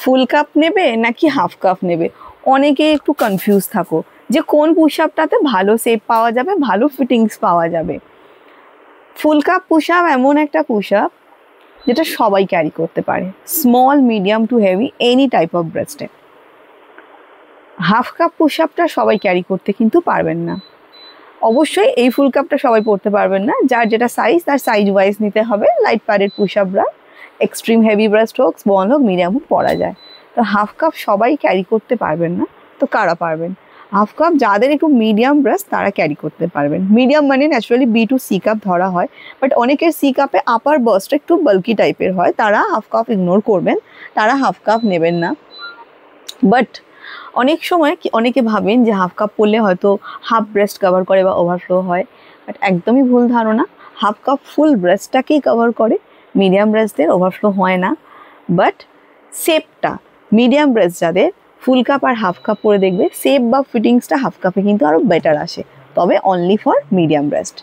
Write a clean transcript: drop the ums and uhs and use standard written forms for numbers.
ফুল cup নেবে নাকি half cup নেবে, অনেকে একটু কনফিউজ থাকো যে কোন পুশ আপটাতে ভালো শেপ পাওয়া যাবে, ভালো ফিটিংস পাওয়া যাবে। ফুল কাপ পুশ আপ এমন একটা পুশ আপ যেটা সবাই ক্যারি করতে পারে, small, medium to heavy, any type of ব্রেস্টে। হাফ কাপ পুশ আপটা সবাই ক্যারি করতে কিন্তু পারবেন না। অবশ্যই এই ফুল কাপটা সবাই পড়তে পারবেন না, যার যেটা সাইজ তার সাইজ ওয়াইজ নিতে হবে। লাইট প্যাডেড পুশ আপরা এক্সট্রিম হেভি ব্রেস্ট হোক, স্মল হোক, মিডিয়াম হোক পরা যায়। তো হাফ কাপ সবাই ক্যারি করতে পারবেন না। তো কারা পারবেন? হাফ কাপ যাদের একটু মিডিয়াম ব্রেস্ট তারা ক্যারি করতে পারবেন। মিডিয়াম মানে naturally B to C cup ধরা হয়, বাট অনেকের সি কাপে আপার বাস্টটা একটু বাল্কি টাইপের হয়, তারা হাফ কাপ ইগনোর করবেন, তারা হাফ কাপ নেবেন না। বাট অনেক সময় অনেকে ভাবেন যে হাফ কাপ পরলে হয়তো হাফ ব্রেস্ট কভার করে বা ওভারফ্লো হয়, বাট একদমই ভুল ধারণা। হাফ কাপ ফুল ব্রেস্টটাকেই কভার করে, মিডিয়াম ব্রেস্টদের ওভারফ্লো হয় না। বাট শেপটা মিডিয়াম ব্রেস্ট যাদের, ফুল কাপ আর হাফ কাপ পরে দেখবে শেপ বা ফিটিংসটা হাফ কাপে কিন্তু আরও বেটার আসে, তবে অনলি ফর মিডিয়াম ব্রেস্ট।